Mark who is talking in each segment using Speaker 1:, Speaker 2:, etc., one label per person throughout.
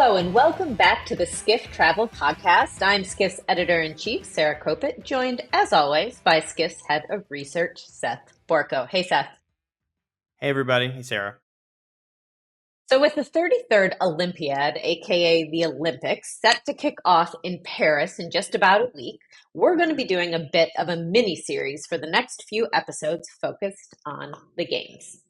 Speaker 1: Hello, and welcome back to the Skift Travel Podcast. I'm Skift's editor-in-chief, Sarah Kopit, joined, as always, by Skift's head of research, Seth Borko. Hey, Seth.
Speaker 2: Hey, everybody. Hey, Sarah.
Speaker 1: So with the 33rd Olympiad, aka the Olympics, set to kick off in Paris in just about a week, we're going to be doing a bit of a mini-series for the next few episodes focused on the Games.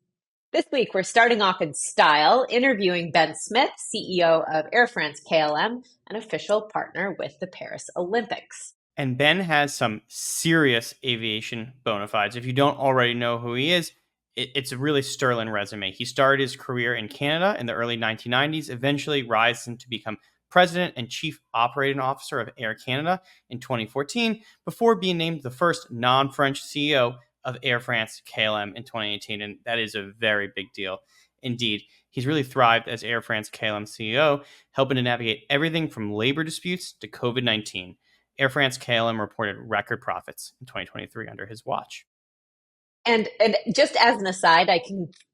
Speaker 1: This week, we're starting off in style, interviewing Ben Smith, CEO of Air France KLM, an official partner with the Paris Olympics.
Speaker 2: And Ben has some serious aviation bona fides. If you don't already know who he is, it's a really sterling resume. He started his career in Canada in the early 1990s, eventually rising to become president and chief operating officer of Air Canada in 2014, before being named the first non-French CEO of Air France KLM in 2018. And that is a very big deal indeed. He's really thrived as Air France KLM CEO, helping to navigate everything from labor disputes to COVID-19. Air France KLM reported record profits in 2023 under his watch.
Speaker 1: And just as an aside, I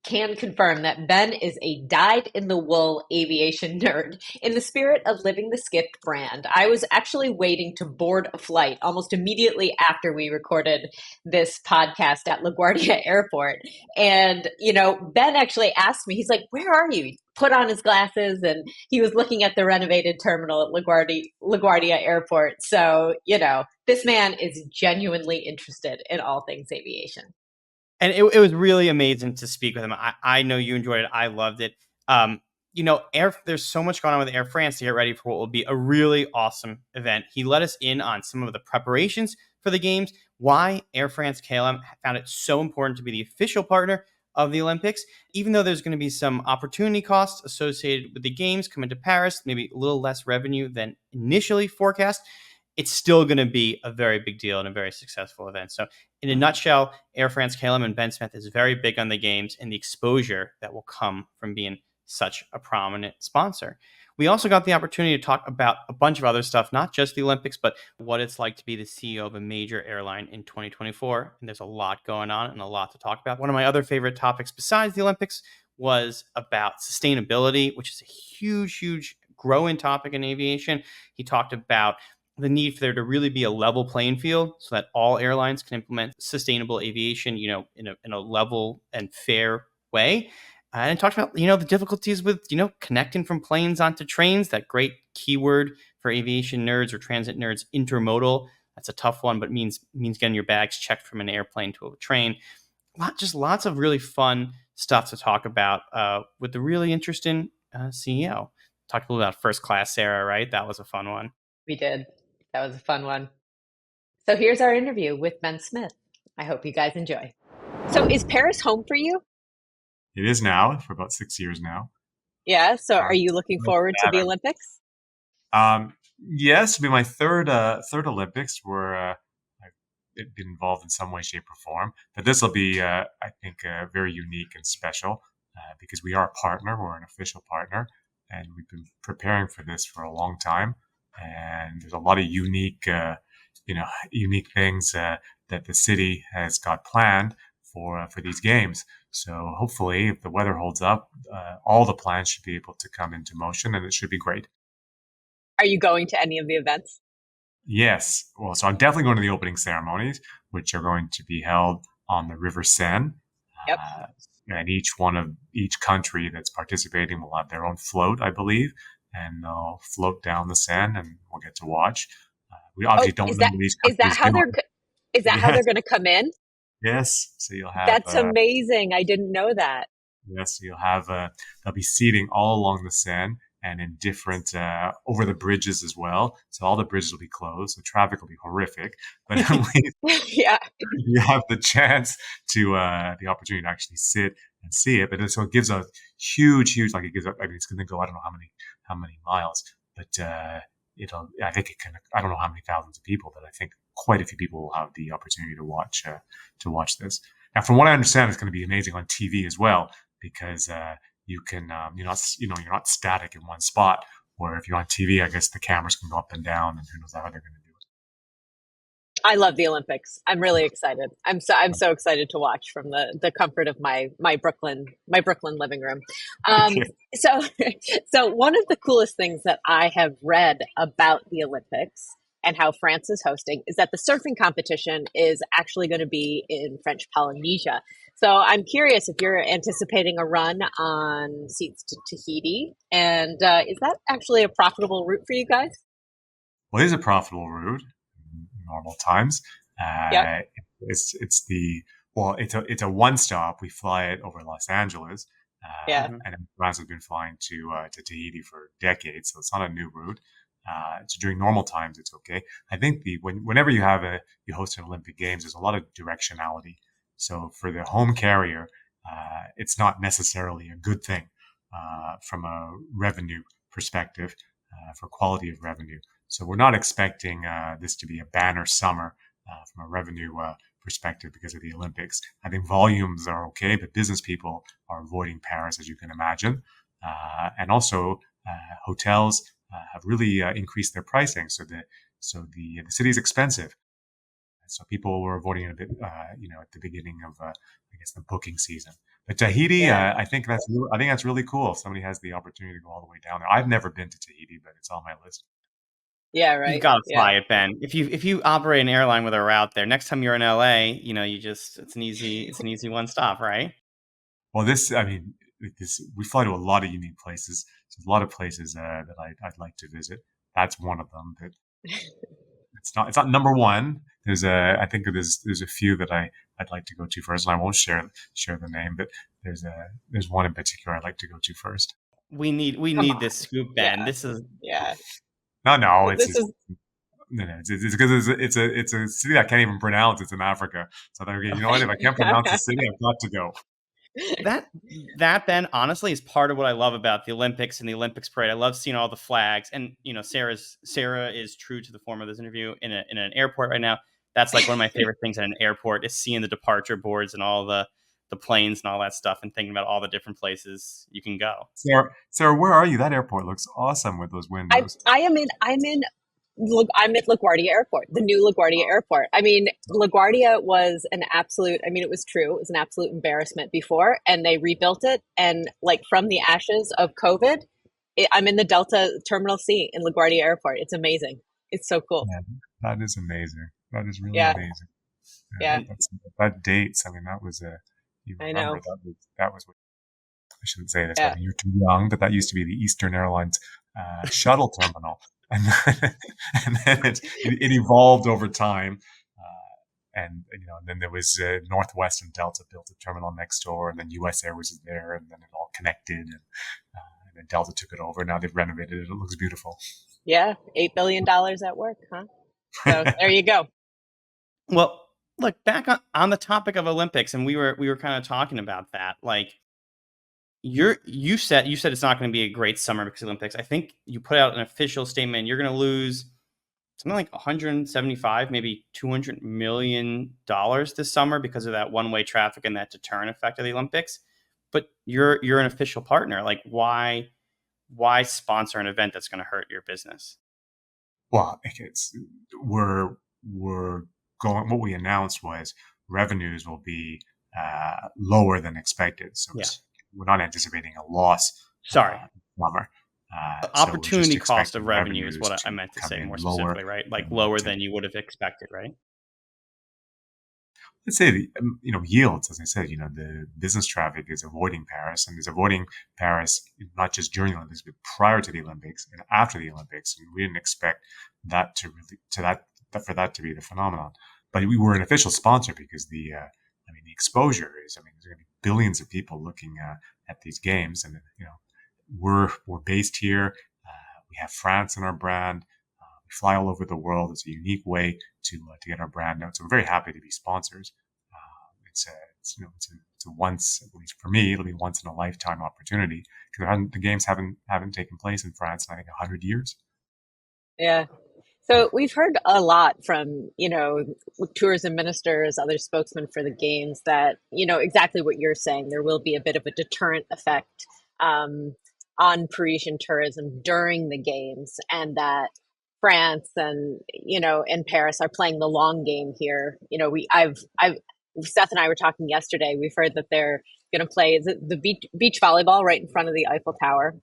Speaker 1: can confirm that Ben is a dyed-in-the-wool aviation nerd. In the spirit of living the Skift brand, I was actually waiting to board a flight almost immediately after we recorded this podcast at LaGuardia Airport. And, Ben actually asked me, he's like, "Where are you?" He put on his glasses and he was looking at the renovated terminal at LaGuardia Airport. So, this man is genuinely interested in all things aviation.
Speaker 2: And it was really amazing to speak with him. I know you enjoyed it. I loved it. There's so much going on with Air France to get ready for what will be a really awesome event. He let us in on some of the preparations for the Games, why Air France KLM found it so important to be the official partner of the Olympics, even though there's going to be some opportunity costs associated with the Games coming to Paris, maybe a little less revenue than initially forecast. It's still going to be a very big deal and a very successful event. So in a nutshell, Air France KLM and Ben Smith is very big on the Games and the exposure that will come from being such a prominent sponsor. We also got the opportunity to talk about a bunch of other stuff, not just the Olympics, but what it's like to be the CEO of a major airline in 2024. And there's a lot going on and a lot to talk about. One of my other favorite topics besides the Olympics was about sustainability, which is a huge growing topic in aviation. He talked about the need for there to really be a level playing field so that all airlines can implement sustainable aviation, in a level and fair way. And talked about, the difficulties with, connecting from planes onto trains, that great keyword for aviation nerds or transit nerds, intermodal. That's a tough one, but means getting your bags checked from an airplane to a train. Lots of really fun stuff to talk about with the really interesting CEO. Talked a little about first class, Sarah, right? That was a fun one.
Speaker 1: We did. That was a fun one. So here's our interview with Ben Smith. I hope you guys enjoy. So is Paris home for you?
Speaker 3: It is now for about 6 years now.
Speaker 1: Yeah. So are you looking forward to the Olympics?
Speaker 3: Yes, it'll be my third Olympics where I've been involved in some way, shape, or form. But this will be, I think, very unique and special because we are a partner. We're an official partner, and we've been preparing for this for a long time. And there's a lot of unique things that the city has got planned for these games. So hopefully, if the weather holds up, all the plans should be able to come into motion, and it should be great.
Speaker 1: Are you going to any of the events?
Speaker 3: Yes. Well, so I'm definitely going to the opening ceremonies, which are going to be held on the River Seine.
Speaker 1: Yep.
Speaker 3: And each country that's participating will have their own float, I believe. And they'll float down the Seine, and we'll get to watch. We obviously don't know these countries.
Speaker 1: Is that how they're going to come in?
Speaker 3: Yes. So you'll have.
Speaker 1: That's amazing. I didn't know that.
Speaker 3: Yes. So you'll have. There'll be seating all along the Seine and in different over the bridges as well. So all the bridges will be closed. So traffic will be horrific, but at least you have the chance to the opportunity to actually sit and see it. But so it gives a huge, like it gives. It's going to go. I don't know how many miles, but I think it can. I don't know how many thousands of people, but I think quite a few people will have the opportunity to watch this. Now, from what I understand, it's going to be amazing on TV as well because you can you're not static in one spot. Where if you're on TV, I guess the cameras can go up and down, and who knows how they're going to do it.
Speaker 1: I love the Olympics. I'm really excited. I'm so excited to watch from the comfort of my Brooklyn living room. Um, so so one of the coolest things that I have read about the Olympics and how France is hosting is that the surfing competition is actually going to be in French Polynesia. So I'm curious if you're anticipating a run on seats to Tahiti, and is that actually a profitable route for you guys?
Speaker 3: Well, it is a profitable route in normal times.
Speaker 1: Yep.
Speaker 3: Uh, it's the well, it's a one stop. We fly it over Los Angeles,
Speaker 1: Yeah.
Speaker 2: Mhm.
Speaker 3: and then France has been flying to Tahiti for decades, so it's not a new route. So during normal times, it's okay. I think whenever you host an Olympic Games, there's a lot of directionality. So for the home carrier, it's not necessarily a good thing from a revenue perspective for quality of revenue. So we're not expecting this to be a banner summer from a revenue perspective because of the Olympics. I think volumes are okay, but business people are avoiding Paris, as you can imagine. And also, hotels have really increased their pricing, so the city is expensive. So people were avoiding it a bit, at the beginning of, I guess, the booking season. But Tahiti,
Speaker 1: Yeah.
Speaker 3: I think that's really cool. If somebody has the opportunity to go all the way down there, I've never been to Tahiti, but it's on my list.
Speaker 1: Yeah,
Speaker 2: You've
Speaker 1: right.
Speaker 2: got to
Speaker 1: Yeah.
Speaker 2: fly it, Ben. If you operate an airline with a route there, next time you're in LA, you just it's an easy one stop, right?
Speaker 3: Well, I mean, we fly to a lot of unique places. So there's a lot of places that I'd like to visit. That's one of them. But it's not number one. I think there's a few that I'd like to go to first, and I won't share the name, but there's one in particular I'd like to go to first.
Speaker 2: We need
Speaker 1: Come
Speaker 2: this
Speaker 1: on.
Speaker 2: scoop, Ben.
Speaker 1: Yeah.
Speaker 2: This is
Speaker 1: Yeah.
Speaker 3: No, no, it's
Speaker 1: This
Speaker 3: just
Speaker 1: is
Speaker 3: no, no, it's because it's a city I can't even pronounce. It's in Africa, so I thought, okay, you know what? If I can't pronounce the city, I've got to go.
Speaker 2: that that Ben honestly is part of what I love about the Olympics and the Olympics parade. I love seeing all the flags, and Sarah is true to the form of this interview in an airport right now. That's like one of my favorite things at an airport is seeing the departure boards and all the planes and all that stuff, and thinking about all the different places you can go.
Speaker 3: Sarah, where are you? That airport looks awesome with those
Speaker 1: I
Speaker 3: windows.
Speaker 1: I am in I'm at LaGuardia Airport, the new LaGuardia Airport. I mean, LaGuardia was an absolute, I mean, it was true. It was an absolute embarrassment before, and they rebuilt it. And like from the ashes of COVID, I'm in the Delta Terminal C in LaGuardia Airport. It's amazing. It's so cool.
Speaker 3: Yeah, that is amazing. That is really
Speaker 1: Yeah.
Speaker 3: amazing.
Speaker 1: Yeah.
Speaker 3: That dates. I mean, that was you
Speaker 1: I
Speaker 3: remember
Speaker 1: know.
Speaker 3: that was what I shouldn't say this, but
Speaker 1: Yeah.
Speaker 3: you're too young, but that used to be the Eastern Airlines shuttle terminal, and and then it evolved over time, and then there was Northwest and Delta built a terminal next door, and then U.S. Air was there, and then it all connected, and then Delta took it over. Now they've renovated it; it looks beautiful.
Speaker 1: Yeah. $8 billion at work, huh? So there you go.
Speaker 2: Well, look back on the topic of Olympics, and we were kind of talking about that. Like you said it's not going to be a great summer because of the Olympics. I think you put out an official statement. You're going to lose something like 175, maybe $200 million this summer because of that one-way traffic and that deterrent effect of the Olympics. But you're an official partner. Like why sponsor an event that's going to hurt your business?
Speaker 3: Well, we're we're going. What we announced was revenues will be lower than expected, so
Speaker 2: Yeah.
Speaker 3: we're not anticipating a loss
Speaker 2: Sorry.
Speaker 3: summer. So we're just
Speaker 2: Opportunity cost of
Speaker 3: expecting
Speaker 2: revenue is
Speaker 3: revenues
Speaker 2: what I
Speaker 3: to
Speaker 2: meant to
Speaker 3: come
Speaker 2: say
Speaker 3: in
Speaker 2: more
Speaker 3: lower
Speaker 2: specifically, right? Like
Speaker 3: than
Speaker 2: lower than you
Speaker 3: typical.
Speaker 2: would have expected, right?
Speaker 3: Let's say yields. As I said, the business traffic is avoiding Paris, and is avoiding Paris not just during the Olympics, but prior to the Olympics and after the Olympics. And we didn't expect that to really to that for that to be the phenomenon. But we were an official sponsor because the exposure is. I mean, there's going to be billions of people looking at these games, and we're based here. We have France in our brand. We fly all over the world. It's a unique way to get our brand out. So we're very happy to be sponsors. It's a it's a once, at least for me, it'll be once in a lifetime opportunity because the games haven't taken place in France in I think 100 years.
Speaker 1: Yeah. So we've heard a lot from, tourism ministers, other spokesmen for the games that, exactly what you're saying. There will be a bit of a deterrent effect um, on Parisian tourism during the games, and that France and and Paris are playing the long game here. I've Seth and I were talking yesterday. We've heard that they're going to play the beach volleyball right in front of the Eiffel Tower.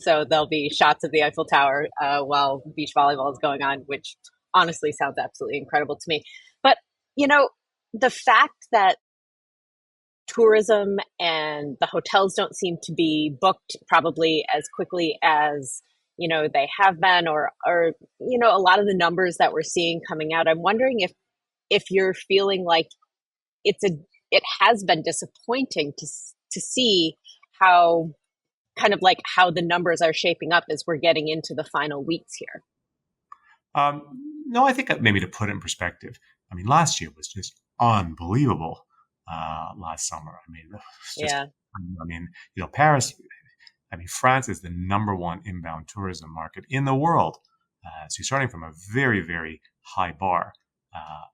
Speaker 1: So there'll be shots of the Eiffel Tower while beach volleyball is going on, which honestly sounds absolutely incredible to me. But the fact that tourism and the hotels don't seem to be booked probably as quickly as they have been, or a lot of the numbers that we're seeing coming out, I'm wondering if you're feeling like it has been disappointing to see how kind of like how the numbers are shaping up as we're getting into the final weeks here.
Speaker 3: No, I think maybe to put it in perspective, I mean, last year was just unbelievable. Last summer, I mean, it's just,
Speaker 1: Yeah,
Speaker 3: I mean, Paris. I mean, France is the number one inbound tourism market in the world. So you're starting from a very, very high bar.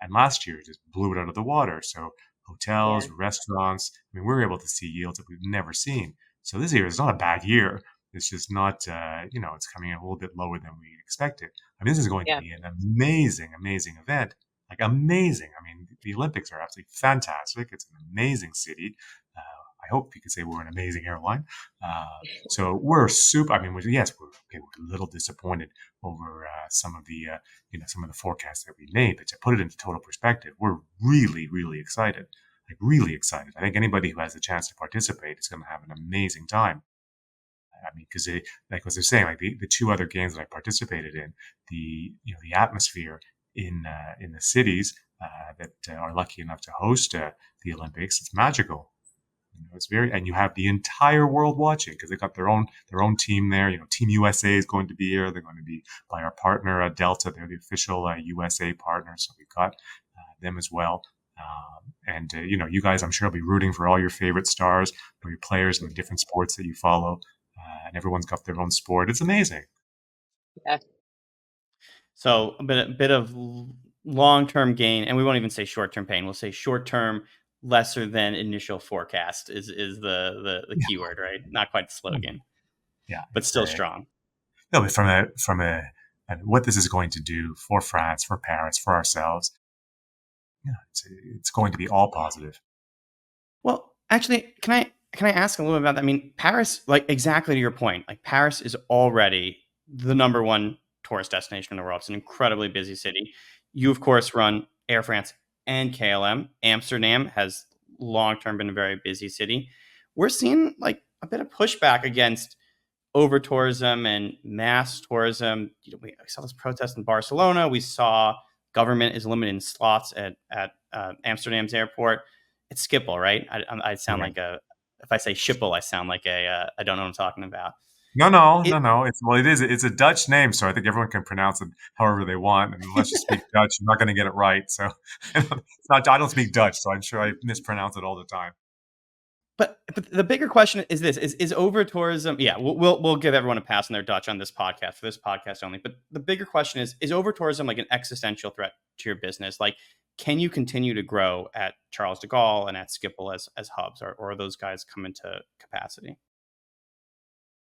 Speaker 3: And last year it just blew it out of the water. So
Speaker 1: yeah,
Speaker 3: hotels, restaurants, I mean, we were able to see yields that we've never seen. So this year is not a bad year. It's just not, it's coming in a little bit lower than we expected. I mean, this is going to
Speaker 1: yeah,
Speaker 3: be an amazing, amazing event. Like amazing. I mean, the Olympics are absolutely fantastic. It's an amazing city. I hope you could say we're an amazing airline. So we're super. I mean, yes, we're a little disappointed over some of the forecasts that we made, but to put it into total perspective, we're really, really excited. Like really excited. I think anybody who has the chance to participate is going to have an amazing time. I mean, because like what they're saying, like the two other games that I participated in, the atmosphere in the cities that are lucky enough to host the Olympics, it's magical. It's very, and you have the entire world watching because they've got their own team there. Team USA is going to be here. They're going to be by our partner Delta. They're the official USA partner, so we've got them as well. And you guys, I'm sure, will be rooting for all your favorite stars or your players in the different sports that you follow. And everyone's got their own sport. It's amazing.
Speaker 1: yeah,
Speaker 2: So a bit of long term gain, and we won't even say short term pain. We'll say short term lesser than initial forecast is the
Speaker 3: Yeah,
Speaker 2: keyword, right? Not quite the slogan,
Speaker 3: yeah.
Speaker 2: but
Speaker 3: It's
Speaker 2: still strong.
Speaker 3: no, but from a and what this is going to do for France, for Paris, for ourselves. Yeah, it's going to be all positive.
Speaker 2: Well, actually, can I ask a little bit about that? I mean, Paris, like exactly to your point, like Paris is already the number one tourist destination in the world. It's an incredibly busy city. You, of course, run Air France and KLM. Amsterdam has long term been a very busy city. We're seeing like a bit of pushback against over tourism and mass tourism. We saw this protest in Barcelona. We saw government is limiting slots at Amsterdam's airport. It's Schiphol, right? I sound
Speaker 3: Right.
Speaker 2: like a if I say Schiphol, I sound like I don't know what I'm talking about.
Speaker 3: No, no,
Speaker 2: It
Speaker 3: no, no. It is. It's a Dutch name, so I think everyone can pronounce it however they want. And unless you speak Dutch, you're not going to get it right. So it's not. I don't speak Dutch, so I'm sure I mispronounce it all the time.
Speaker 2: but the bigger question is this: is over tourism? Yeah, we'll give everyone a pass on their Dutch on this podcast for this podcast only. But the bigger question is over tourism like an existential threat to your business? Like, can you continue to grow at Charles de Gaulle and at Schiphol as hubs, or are those guys come into capacity?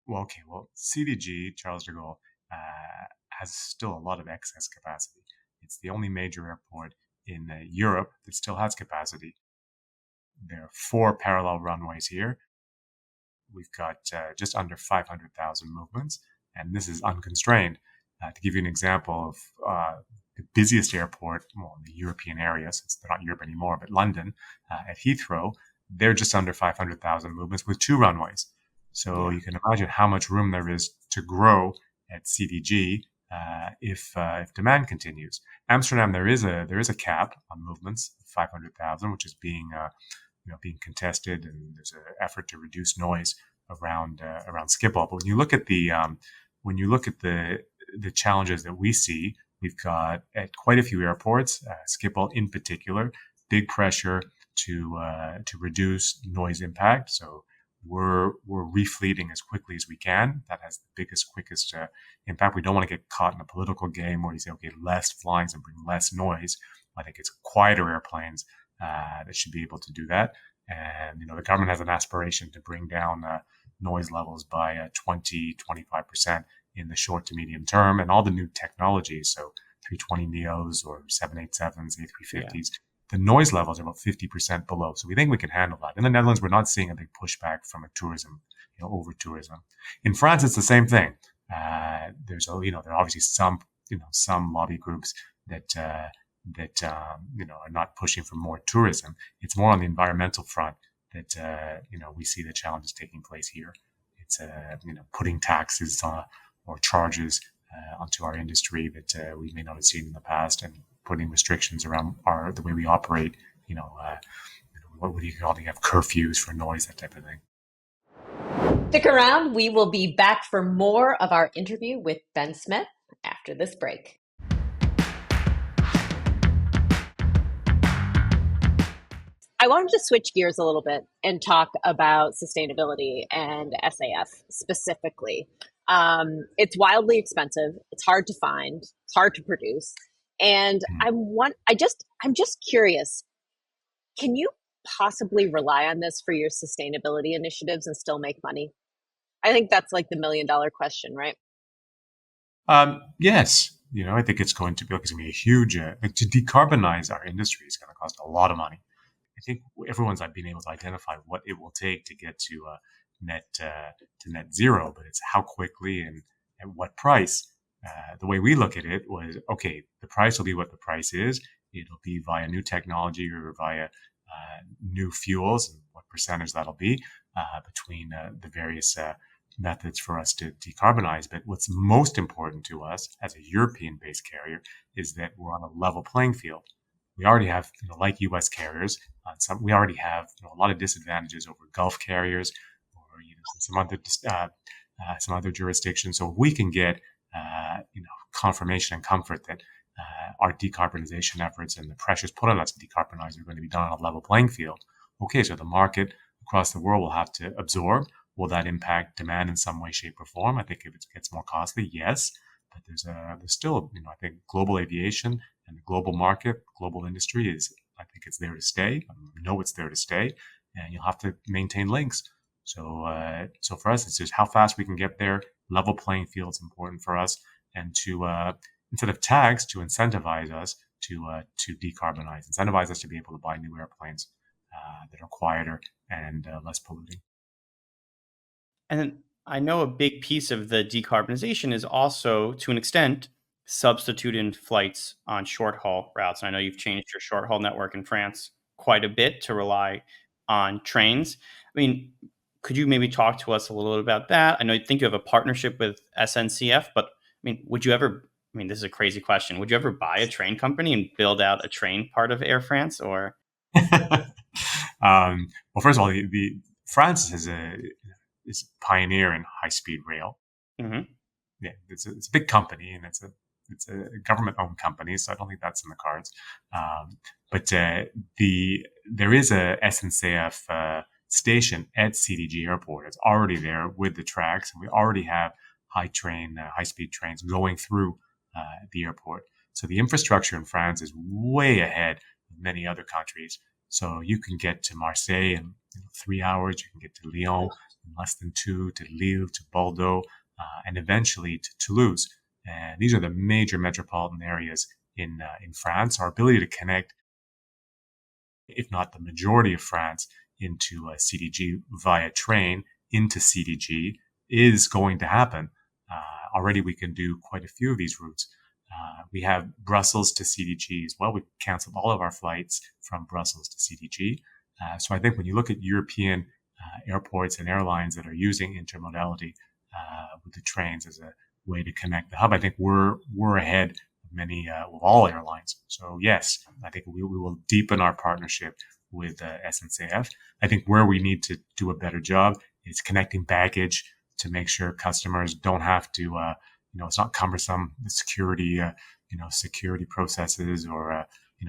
Speaker 3: Well, okay. Well, CDG Charles de Gaulle has still a lot of excess capacity. It's the only major airport in Europe that still has capacity. There are four parallel runways here. We've got just under 500,000 movements, and this is unconstrained. To give you an example of the busiest airport, well, in the European area, since they're not Europe anymore, but London, at Heathrow, they're just under 500,000 movements with two runways. So
Speaker 2: Yeah.
Speaker 3: you can imagine how much room there is to grow at CDG if demand continues. Amsterdam, there is a cap on movements, 500,000, which is being contested, and there's an effort to reduce noise around Schiphol. But when you look at the challenges that we see, we've got at quite a few airports, Schiphol in particular, big pressure to reduce noise impact. So we're refleeting as quickly as we can. That has the biggest, quickest impact. We don't want to get caught in a political game where you say, okay, less flying and bring less noise. I think it's quieter airplanes that should be able to do that. And, the government has an aspiration to bring down noise levels by 20, 25%. in the short to medium term, and all the new technologies. So 320 neos or 787s, A350s. Yeah. The noise levels are about 50% below. So we think we can handle that. In the Netherlands, we're not seeing a big pushback from a tourism, over tourism. In France, it's the same thing. There are obviously some lobby groups that are not pushing for more tourism. It's more on the environmental front that we see the challenges taking place here. It's putting taxes or charges onto our industry that we may not have seen in the past, and putting restrictions around the way we operate. What do you call it? You have curfews for noise, that type of thing.
Speaker 1: Stick around. We will be back for more of our interview with Ben Smith after this break. I wanted to switch gears a little bit and talk about sustainability and SAF specifically. It's wildly expensive. It's hard to find. It's hard to produce. And I'm just curious, can you possibly rely on this for your sustainability initiatives and still make money? I think that's like the $1 million question, right?
Speaker 3: Yes. I think it's going to be a huge, to decarbonize our industry is going to cost a lot of money. I think everyone's been able to identify what it will take to get to net zero, but it's how quickly and at what price. The way we look at it was, okay, the price will be what the price is. It'll be via new technology or via new fuels, and what percentage that'll be between the various methods for us to decarbonize. But what's most important to us as a European-based carrier is that we're on a level playing field. We already have, like U.S. carriers, we already have a lot of disadvantages over Gulf carriers or some other jurisdictions. So if we can get confirmation and comfort that our decarbonization efforts and the pressures put on us to decarbonize are going to be done on a level playing field. Okay, so the market across the world will have to absorb. Will that impact demand in some way, shape, or form? I think if it gets more costly, yes. But there's still, I think global aviation and the global market, global industry it's there to stay. I know it's there to stay, and you'll have to maintain links. So for us, it's just how fast we can get there. Level playing field is important for us, and to instead of tags, to incentivize us to decarbonize, incentivize us to be able to buy new airplanes that are quieter and less polluting.
Speaker 2: And I know a big piece of the decarbonization is also, to an extent, substituting flights on short haul routes. And I know you've changed your short haul network in France quite a bit to rely on trains. I mean, could you maybe talk to us a little bit about that? I think you have a partnership with SNCF, but would you ever, this is a crazy question. Would you ever buy a train company and build out a train part of Air France, or?
Speaker 3: Well, first of all, France is a pioneer in high-speed rail.
Speaker 2: Mm-hmm.
Speaker 3: Yeah, it's a big company, and it's a government-owned company, so I don't think that's in the cards. But there is a SNCF station at CDG Airport. It's already there with the tracks, and we already have high-speed trains going through the airport. So the infrastructure in France is way ahead of many other countries. So you can get to Marseille in 3 hours. You can get to Lyon in less than 2, to Lille, to Bordeaux, and eventually to Toulouse. And these are the major metropolitan areas in France. Our ability to connect, if not the majority of France, into CDG via train into CDG is going to happen. Already we can do quite a few of these routes. We have Brussels to CDG as well. We've canceled all of our flights from Brussels to CDG. So I think when you look at European airports and airlines that are using intermodality with the trains as a way to connect the hub, I think we're ahead of many of all airlines. So yes, I think we will deepen our partnership with SNCF. I think where we need to do a better job is connecting baggage to make sure customers don't have to, it's not cumbersome, the security processes or,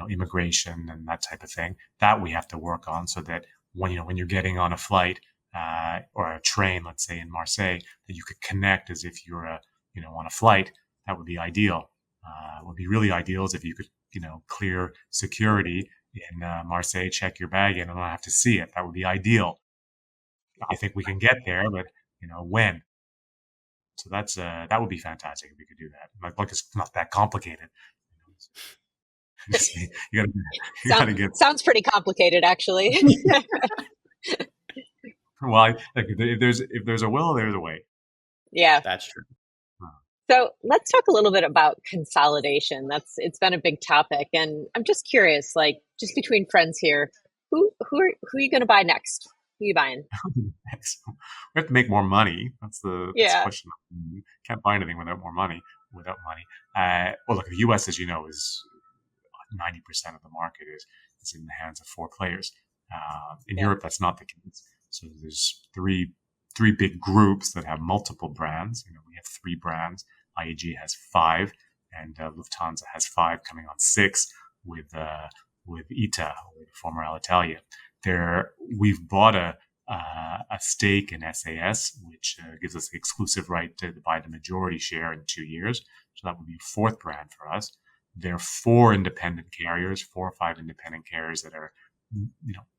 Speaker 3: immigration and that type of thing that we have to work on, so that when you're getting on a flight or a train, let's say in Marseille, that you could connect as if you're on a flight. That would be ideal. What would be really ideal is if you could, clear security in Marseille, check your bag in, and not have to see it. That would be ideal. I think we can get there, but when? So that would be fantastic if we could do that. Like it's not that complicated. You gotta you
Speaker 1: Sound,
Speaker 3: gotta get
Speaker 1: sounds pretty complicated, actually.
Speaker 3: well. Like if there's a will, there's a way.
Speaker 1: Yeah.
Speaker 2: That's true.
Speaker 1: So let's talk a little bit about consolidation. It's been a big topic, and I'm just curious, like just between friends here, who are you going to buy next? Who are you buying?
Speaker 3: So we have to make more money. That's the
Speaker 1: Yeah,
Speaker 3: question. You can't buy anything without more money. Without money, well, look, the U.S., as you know, is 90% of the market is in the hands of four players. In
Speaker 1: yeah,
Speaker 3: Europe, that's not the case. So there's three big groups that have multiple brands. We have three brands. IAG has five, and Lufthansa has five, coming on six with ITA, with former Alitalia. We've bought a stake in SAS, which gives us the exclusive right to buy the majority share in 2 years. So that would be a fourth brand for us. There are four independent carriers, four or five independent carriers that are,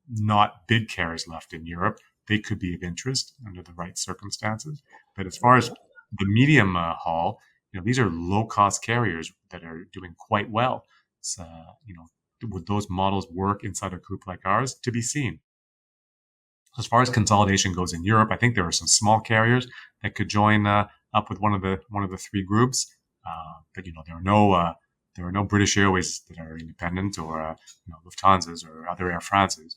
Speaker 3: not big carriers left in Europe. They could be of interest under the right circumstances. But as far as the medium haul, these are low cost carriers that are doing quite well. So, would those models work inside a group like ours? To be seen. As far as consolidation goes in Europe, I think there are some small carriers that could join up with one of the three groups. But there are no British Airways that are independent, or Lufthansa's or other Air France's,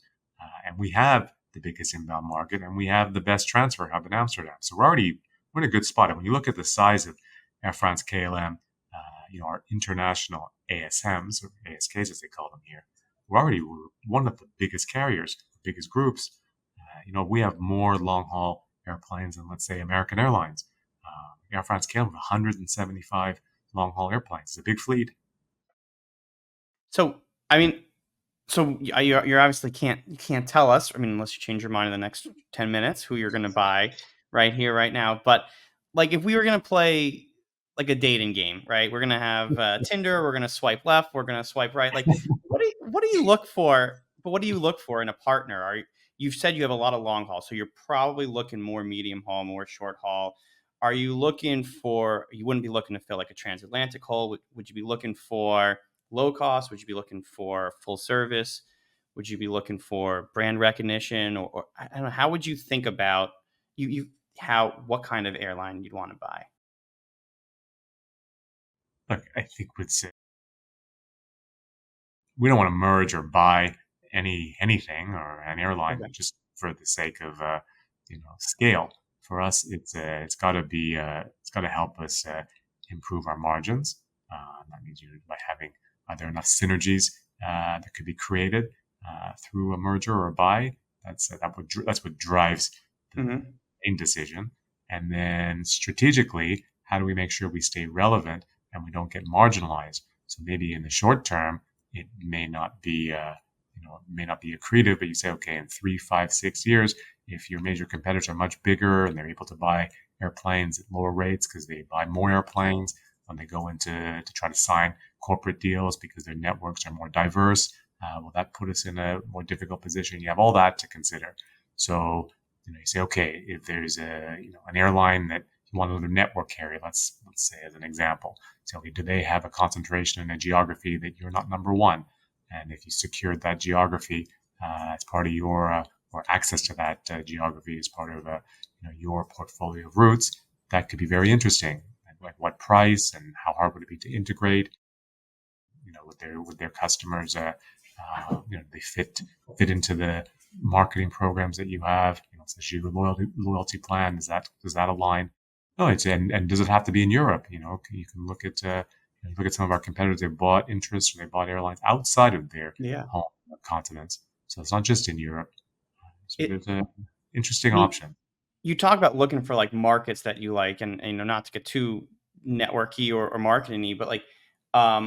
Speaker 3: and we have the biggest inbound market, and we have the best transfer hub in Amsterdam. So we're in a good spot. And when you look at the size of Air France, KLM, our international ASMs, or ASKs as they call them here, we're one of the biggest carriers, the biggest groups. We have more long haul airplanes than, let's say, American Airlines. Air France KLM, 175 long haul airplanes. It's a big fleet.
Speaker 2: So, I mean, you're obviously you can't tell us. I mean, unless you change your mind in the next 10 minutes, who you're going to buy right here, right now. But like, if we were going to play like a dating game, right? We're going to have Tinder. We're going to swipe left. We're going to swipe right. Like, what do you look for? But what do you look for in a partner? You've said you have a lot of long haul, so you're probably looking more medium haul, more short haul. Are you looking for? You wouldn't be looking to fill like a transatlantic haul. Would you be looking for low cost? Would you be looking for full service? Would you be looking for brand recognition, or I don't know? How would you think about you how what kind of airline you'd want to buy?
Speaker 3: Look, I think we don't want to merge or buy anything or an airline
Speaker 2: Okay.
Speaker 3: just for the sake of scale. For us, it's got to help us improve our margins. That means by having, are there enough synergies that could be created through a merger or a buy? That's what drives the
Speaker 2: Hmm.
Speaker 3: main decision. And then strategically, how do we make sure we stay relevant and we don't get marginalized? So maybe in the short term, it may not be accretive, but you say, okay, in 3, 5, 6 years, if your major competitors are much bigger and they're able to buy airplanes at lower rates because they buy more airplanes when they go into to try to sign corporate deals because their networks are more diverse, will that put us in a more difficult position? You have all that to consider. So you say, okay, if there's an airline that you want another network carrier, let's say as an example, say, okay, do they have a concentration in a geography that you're not number one? And if you secured that geography as part of your or access to that geography as part of your portfolio of routes, that could be very interesting. Like what price and how hard would it be to integrate? With their customers, they fit into the marketing programs that you have. Such your loyalty plan. Does that align? No, and does it have to be in Europe? You can look at some of our competitors. They bought interests or they bought airlines outside of their
Speaker 2: Yeah.
Speaker 3: home continents. So it's not just in Europe. So
Speaker 2: It.
Speaker 3: there's an interesting
Speaker 2: I mean,
Speaker 3: option.
Speaker 2: you talk about looking for like markets that you like, and not to get too networky or marketing-y, but like, I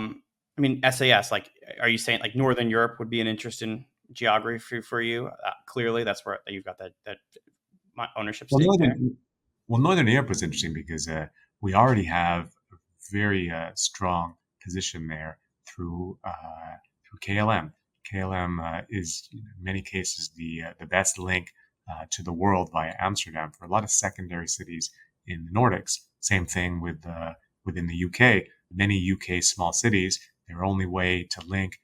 Speaker 2: mean, SAS. Like, are you saying like Northern Europe would be an interest in geography for you? Clearly, that's where you've got that ownership
Speaker 3: Well,
Speaker 2: stake there.
Speaker 3: Northern Europe was interesting because we already have a very strong position there through KLM. KLM is in many cases the best link to the world via Amsterdam for a lot of secondary cities in the Nordics. Same thing with within the UK. Many UK small cities, their only way to link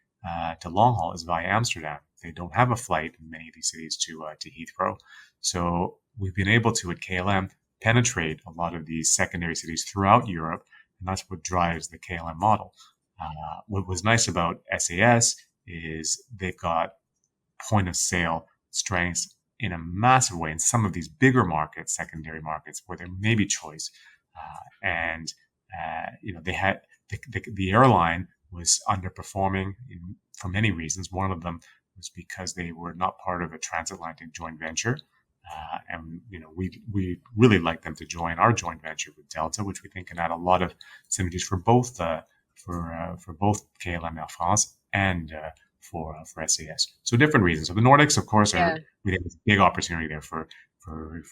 Speaker 3: to long haul is via Amsterdam. They don't have a flight in many of these cities to Heathrow. So we've been able to, at KLM, penetrate a lot of these secondary cities throughout Europe, and that's what drives the KLM model. What was nice about SAS is they've got point of sale strengths in a massive way in some of these bigger markets, secondary markets, where there may be choice. And they had the airline was underperforming for many reasons. One of them was because they were not part of a transatlantic joint venture. And we really like them to join our joint venture with Delta, which we think can add a lot of synergies for both for both KLM Air France and for SAS. So different reasons. So the Nordics, of course, we think there's a big opportunity there for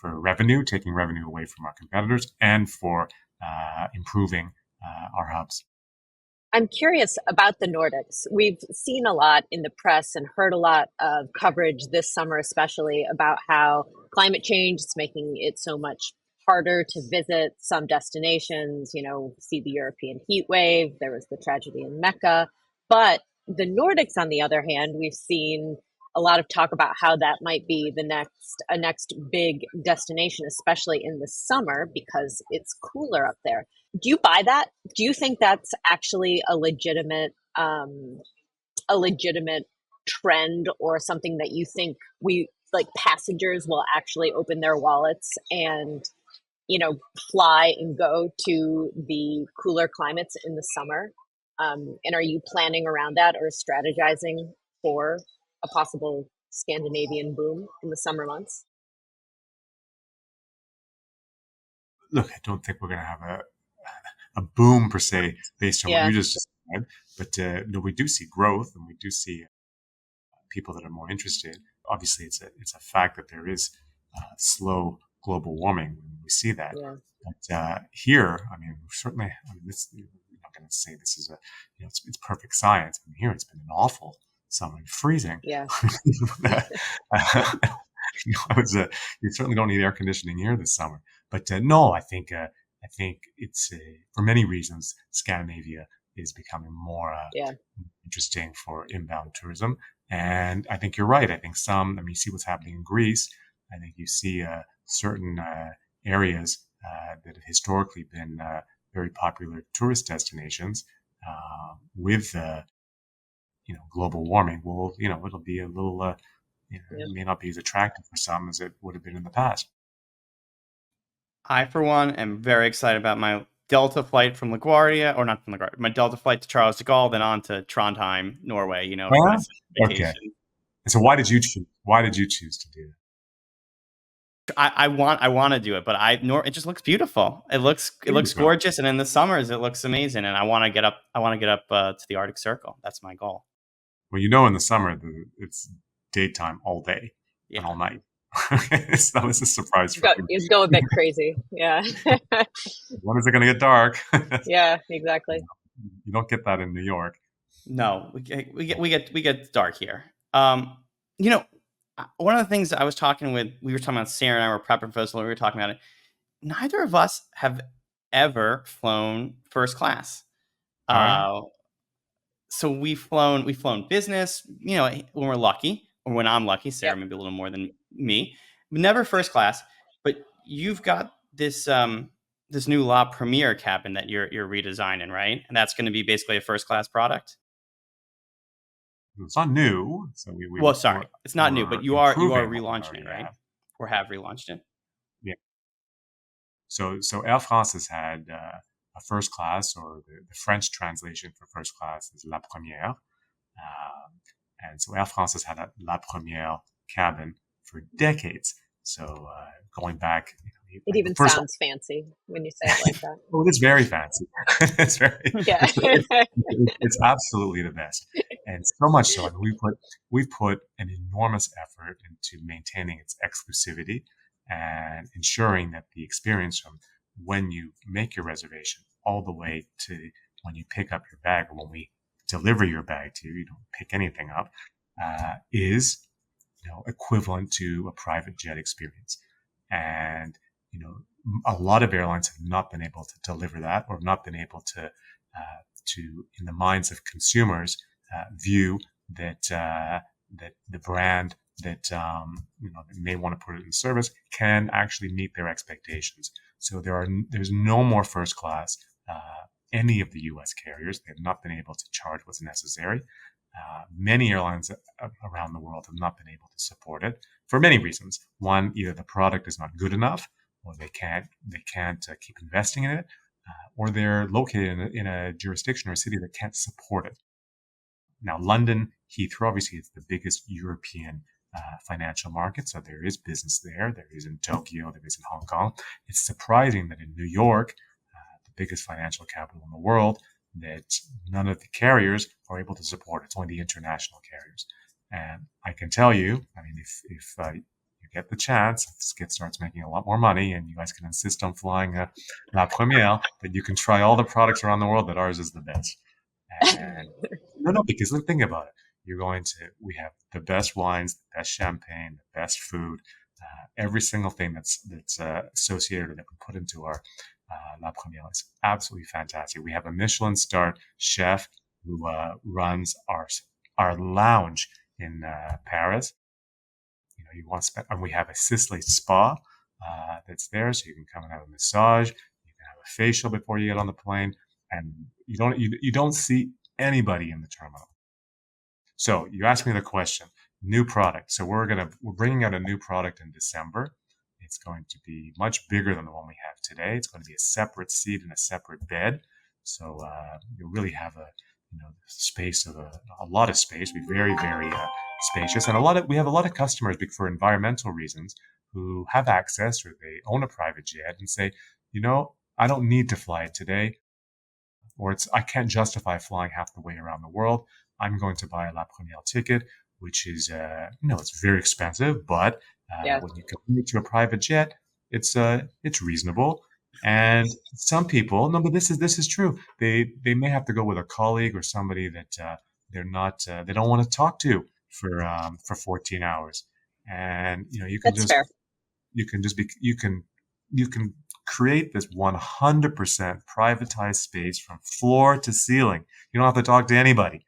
Speaker 3: revenue, taking revenue away from our competitors, and for improving our hubs.
Speaker 1: I'm curious about the Nordics. We've seen a lot in the press and heard a lot of coverage this summer, especially about how climate change is making it so much harder to visit some destinations, see the European heat wave. There was the tragedy in Mecca. But the Nordics, on the other hand, we've seen a lot of talk about how that might be a next big destination, especially in the summer because it's cooler up there. Do you buy that? Do you think that's actually a legitimate trend, or something that you think passengers will actually open their wallets and fly and go to the cooler climates in the summer? And are you planning around that or strategizing for a possible Scandinavian boom in the summer months?
Speaker 3: Look, I don't think we're going to have a boom per se based on what you just described, but no, we do see growth and we do see people that are more interested. Obviously, it's a fact that there is slow global warming. We see that, but here, certainly, we're not going to say this is it's perfect science. Here it's been an awful summer, freezing.
Speaker 1: Yeah.
Speaker 3: You certainly don't need air conditioning here this summer. But no, I think it's for many reasons Scandinavia is becoming more interesting for inbound tourism. And I think you're right. I think you see what's happening in Greece. I think you see certain areas that have historically been very popular tourist destinations with global warming. It'll be a little. It may not be as attractive for some as it would have been in the past.
Speaker 2: I, for one, am very excited about my Delta flight from LaGuardia, or not from LaGuardia, my Delta flight to Charles de Gaulle, then on to Trondheim, Norway, for this vacation.
Speaker 3: Okay. And so why did you choose to do it?
Speaker 2: I want to do it, but it just looks beautiful. It looks gorgeous, and in the summers it looks amazing. And I want to get up to the Arctic Circle. That's my goal.
Speaker 3: Well, in the summer it's daytime all day and all night. So that was a surprise for me.
Speaker 1: It's going a bit crazy. Yeah.
Speaker 3: When is it going to get dark?
Speaker 1: Yeah, exactly.
Speaker 3: You don't get that in New York.
Speaker 2: No, we get dark here. One of the things we were talking about, Sarah and I were prepping for this, we were talking about it. Neither of us have ever flown first class. So we've flown business, when we're lucky, or when I'm lucky. Sarah maybe a little more than me, but never first class. But you've got this this new La Premiere cabin that you're redesigning, right? And that's going to be basically a first class product.
Speaker 3: It's not new, so
Speaker 2: it's not new, but you are relaunching it, right? Or have relaunched it.
Speaker 3: Yeah. So Air France has had a first class, or the French translation for first class is La Première, and so Air France has had a La Première cabin for decades. So going back,
Speaker 1: it even sounds fancy when you say it like that.
Speaker 3: Well, it's very fancy. It's very it's absolutely the best, and so much so. We've put an enormous effort into maintaining its exclusivity and ensuring that the experience from when you make your reservation all the way to when you pick up your bag, or when we deliver your bag to you, you don't pick anything up, is equivalent to a private jet experience. And a lot of airlines have not been able to deliver that, or not been able to in the minds of consumers, view that the brand that may want to put it in service can actually meet their expectations. So there's no more first class. Any of the U.S. carriers, they have not been able to charge what's necessary. Many airlines around the world have not been able to support it for many reasons. One, either the product is not good enough, or they can't keep investing in it, or they're located in a jurisdiction or a city that can't support it. Now, London Heathrow obviously is the biggest European financial market, so there is business there. There is in Tokyo, there is in Hong Kong. It's surprising that in New York, the biggest financial capital in the world, that none of the carriers are able to support. It's only the international carriers. And I can tell you, I mean, if you get the chance, if Skift starts making a lot more money and you guys can insist on flying La Première, that you can try all the products around the world, that ours is the best. And no, because think about it. We have the best wines, the best champagne, the best food, every single thing that's associated that we put into our La Première is absolutely fantastic. We have a Michelin star chef who runs our lounge in Paris. You want to spend, and we have a Sisley spa that's there, so you can come and have a massage. You can have a facial before you get on the plane, and you don't see anybody in the terminal. So you asked me the question, new product. So we're bringing out a new product in December. It's going to be much bigger than the one we have today. It's going to be a separate seat and a separate bed. So you'll really have space of a lot of space. Be very, very spacious, and we have a lot of customers for environmental reasons who have access, or they own a private jet and say, I don't need to fly it today, or I can't justify flying half the way around the world. I'm going to buy a La Première ticket, which is, it's very expensive, but when you compare it to a private jet, it's reasonable. And some people, no, but this is true. They may have to go with a colleague or somebody that they don't want to talk to for 14 hours. And you can
Speaker 1: That's fair.
Speaker 3: you can create this 100% privatized space from floor to ceiling. You don't have to talk to anybody,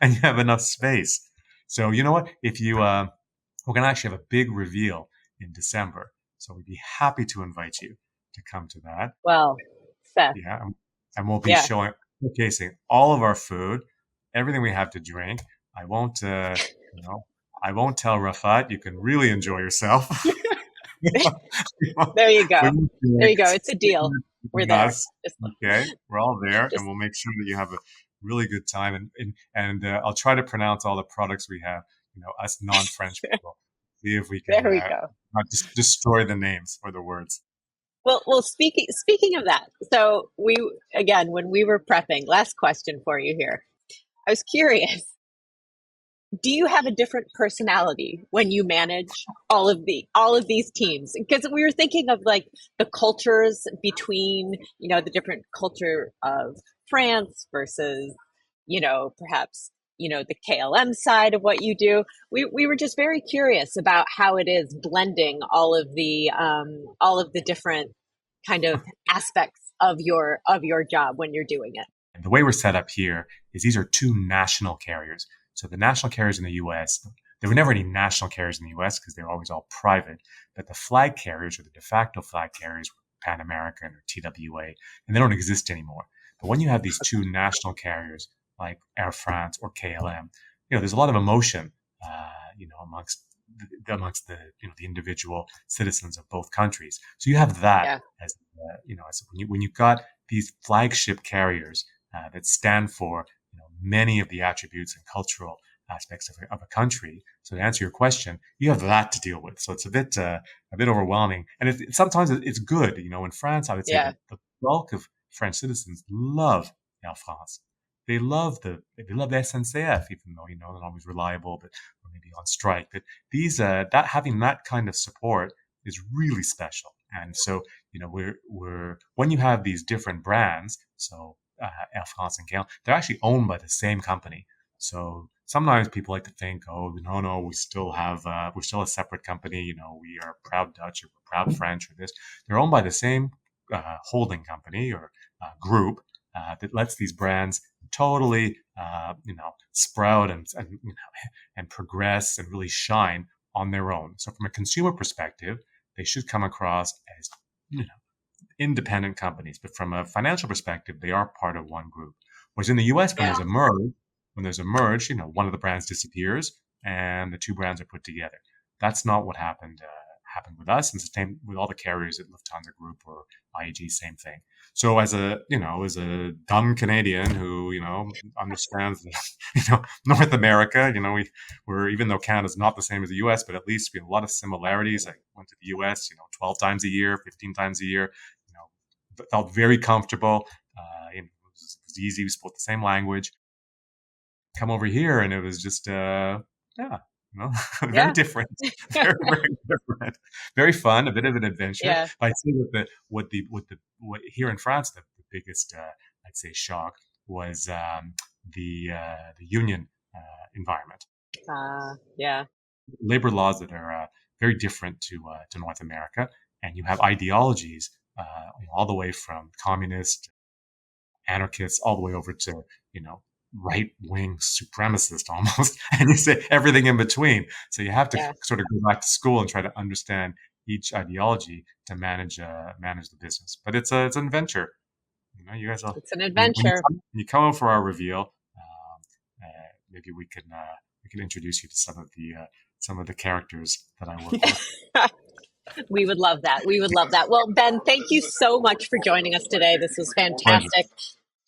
Speaker 3: and you have enough space. So you know what? If you we're going to actually have a big reveal in December, so we'd be happy to invite you to come to that.
Speaker 1: Well, Seth.
Speaker 3: Yeah, and we'll be showcasing all of our food, everything we have to drink. I won't tell Rafat. You can really enjoy yourself.
Speaker 1: There you go. There you go. It's a deal. We're there.
Speaker 3: Okay, we're all there, and we'll make sure that you have a really good time. And I'll try to pronounce all the products we have. Us non-French people. See if we can
Speaker 1: there we go.
Speaker 3: not just destroy the names or the words.
Speaker 1: Well. Speaking of that, so when we were prepping, last question for you here. I was curious. Do you have a different personality when you manage all of these teams? Because we were thinking of like the cultures between, the different culture of France versus, perhaps, the KLM side of what you do. We were just very curious about how it is blending all of the different kind of aspects of your job when you're doing it.
Speaker 3: And the way we're set up here is these are two national carriers. So the national carriers in the U.S., there were never any national carriers in the U.S. because they're always all private. But the flag carriers, or the de facto flag carriers, Pan American or TWA, and they don't exist anymore. But when you have these two national carriers like Air France or KLM, there's a lot of emotion, amongst the the individual citizens of both countries. So you have that as when you've got these flagship carriers that stand for many of the attributes and cultural aspects of a country. So to answer your question, you have that to deal with. So it's a bit overwhelming, and sometimes it's good. In France, I would say that the bulk of French citizens love Air France. They love the SNCF, even though they're not always reliable, or maybe on strike. But these having that kind of support is really special. And so we're when you have these different brands, so Air France and KLM, they're actually owned by the same company. So sometimes people like to think, oh, no, we still have, we're still a separate company. We are proud Dutch or we're proud French or this. They're owned by the same holding company or group that lets these brands totally, sprout and progress and really shine on their own. So from a consumer perspective, they should come across as, independent companies, but from a financial perspective, they are part of one group. Whereas in the US,
Speaker 1: Yeah.
Speaker 3: when there's a merge, one of the brands disappears and the two brands are put together. That's not what happened with us, and the same with all the carriers at Lufthansa Group or IAG, same thing. So as a dumb Canadian who understands North America, we're, even though Canada's not the same as the US, but at least we have a lot of similarities. I went to the US 12 times a year, 15 times a year. Felt very comfortable. It was easy. We spoke the same language. Come over here, and it was just very different, very, very different, very fun, a bit of an adventure.
Speaker 1: Yeah.
Speaker 3: But I'd say what here in France, the biggest I'd say shock was the union environment.
Speaker 1: Yeah.
Speaker 3: Labor laws that are very different to North America, and you have ideologies all the way from communist, anarchists, all the way over to right-wing supremacist almost, and you say everything in between. So you have to sort of go back to school and try to understand each ideology to manage the business. But it's an adventure. You guys
Speaker 1: it's an adventure.
Speaker 3: When you come over for our reveal, maybe we can introduce you to some of the characters that I work with.
Speaker 1: We would love that. Well, Ben, thank you so much for joining us today. This was fantastic.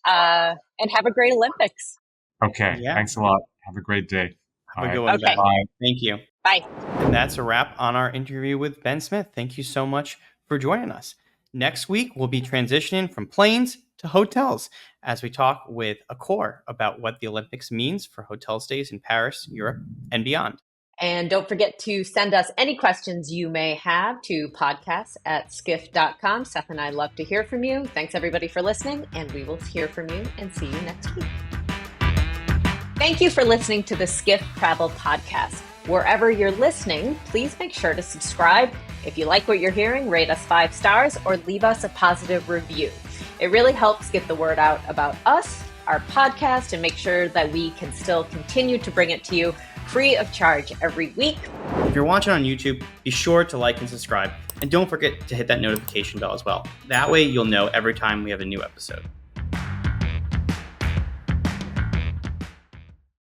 Speaker 1: And have a great Olympics.
Speaker 3: Okay. Yeah. Thanks a lot. Have a great day.
Speaker 2: Have a good one, Ben.
Speaker 3: Bye.
Speaker 2: Thank you.
Speaker 1: Bye.
Speaker 2: And that's a wrap on our interview with Ben Smith. Thank you so much for joining us. Next week, we'll be transitioning from planes to hotels as we talk with Accor about what the Olympics means for hotel stays in Paris, Europe, and beyond.
Speaker 1: And don't forget to send us any questions you may have to podcasts@skift.com. Seth and I love to hear from you. Thanks, everybody, for listening, and we will hear from you and see you next week. Thank you for listening to the Skift Travel Podcast. Wherever you're listening, please make sure to subscribe. If you like what you're hearing, rate us 5 stars or leave us a positive review. It really helps get the word out about us, our podcast, and make sure that we can still continue to bring it to you free of charge every week.
Speaker 2: If you're watching on YouTube, be sure to like and subscribe. And don't forget to hit that notification bell as well. That way you'll know every time we have a new episode.